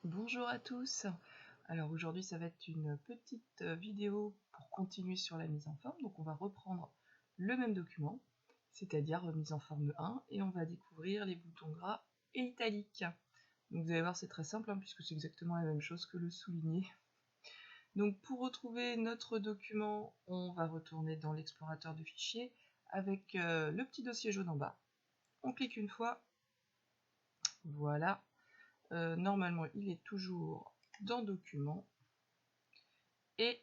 Bonjour à tous. Alors aujourd'hui ça va être une petite vidéo pour continuer sur la mise en forme. Donc on va reprendre le même document, c'est-à-dire mise en forme 1, et on va découvrir les boutons gras et italiques. Donc vous allez voir, c'est très simple puisque c'est exactement la même chose que le souligné. Donc pour retrouver notre document, on va retourner dans l'explorateur de fichiers avec le petit dossier jaune en bas. On clique une fois, voilà. Normalement il est toujours dans document et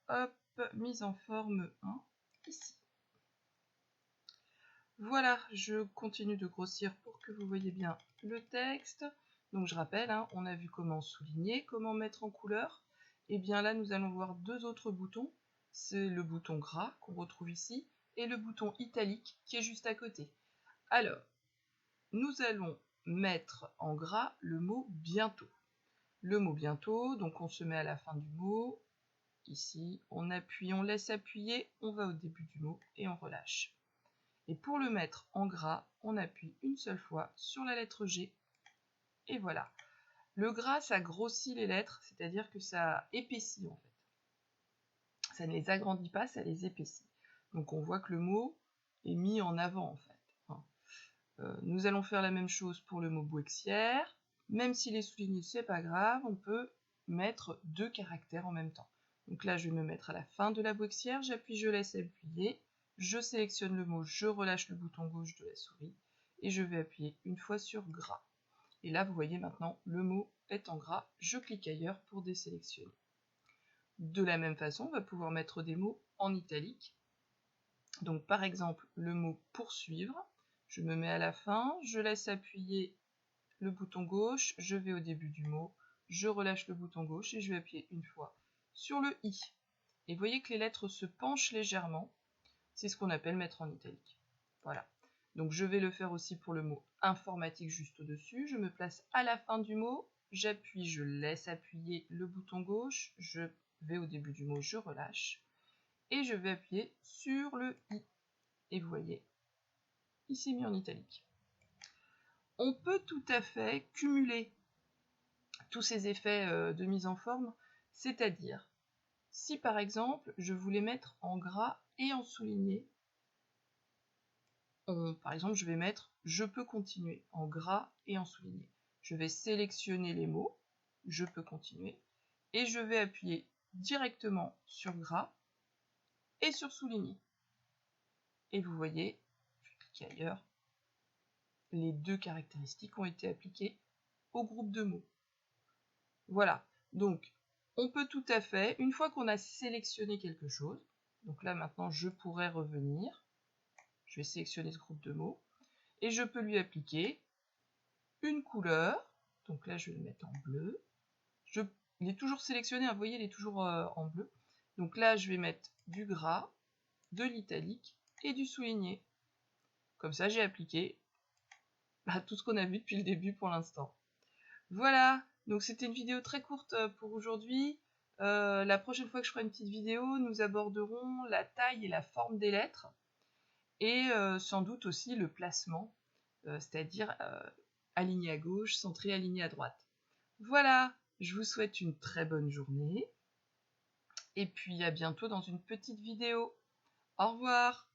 hop, mise en forme 1 ici. Voilà, je continue de grossir pour que vous voyez bien le texte. Donc je rappelle, on a vu comment souligner, comment mettre en couleur. Et bien là nous allons voir deux autres boutons. C'est le bouton gras qu'on retrouve ici et le bouton italique qui est juste à côté. Alors, nous allons mettre en gras le mot bientôt. Le mot bientôt, donc on se met à la fin du mot, ici, on appuie, on laisse appuyer, on va au début du mot et on relâche. Et pour le mettre en gras, on appuie une seule fois sur la lettre G, et voilà. Le gras, ça grossit les lettres, c'est-à-dire que ça épaissit en fait. Ça ne les agrandit pas, ça les épaissit. Donc on voit que le mot est mis en avant en fait. Nous allons faire la même chose pour le mot bouexière. Même s'il est souligné, c'est pas grave, on peut mettre deux caractères en même temps. Donc là, je vais me mettre à la fin de la bouexière, j'appuie, je laisse appuyer, je sélectionne le mot, je relâche le bouton gauche de la souris, et je vais appuyer une fois sur gras. Et là, vous voyez maintenant, le mot est en gras, je clique ailleurs pour désélectionner. De la même façon, on va pouvoir mettre des mots en italique. Donc par exemple, le mot poursuivre, je me mets à la fin, je laisse appuyer le bouton gauche, je vais au début du mot, je relâche le bouton gauche et je vais appuyer une fois sur le i. Et vous voyez que les lettres se penchent légèrement, c'est ce qu'on appelle mettre en italique. Voilà. Donc je vais le faire aussi pour le mot informatique juste au-dessus, je me place à la fin du mot, j'appuie, je laisse appuyer le bouton gauche, je vais au début du mot, je relâche, et je vais appuyer sur le i. Et vous voyez, il s'est mis en italique. On peut tout à fait cumuler tous ces effets de mise en forme, c'est-à-dire, si par exemple, je voulais mettre en gras et en souligné, par exemple, je vais mettre « Je peux continuer » en gras et en souligné. Je vais sélectionner les mots, « Je peux continuer » et je vais appuyer directement sur gras et sur souligné. Et vous voyez, je clique ailleurs, les deux caractéristiques ont été appliquées au groupe de mots. Voilà, donc on peut tout à fait, une fois qu'on a sélectionné quelque chose, donc là maintenant je pourrais revenir, je vais sélectionner ce groupe de mots, et je peux lui appliquer une couleur, donc là je vais le mettre en bleu, il est toujours sélectionné, vous voyez il est toujours en bleu, donc là je vais mettre du gras, de l'italique et du souligné. Comme ça j'ai appliqué tout ce qu'on a vu depuis le début pour l'instant. Voilà, donc c'était une vidéo très courte pour aujourd'hui. La prochaine fois que je ferai une petite vidéo, nous aborderons la taille et la forme des lettres et sans doute aussi le placement, c'est-à-dire aligné à gauche, centré, aligné à droite. Voilà, je vous souhaite une très bonne journée et puis à bientôt dans une petite vidéo. Au revoir.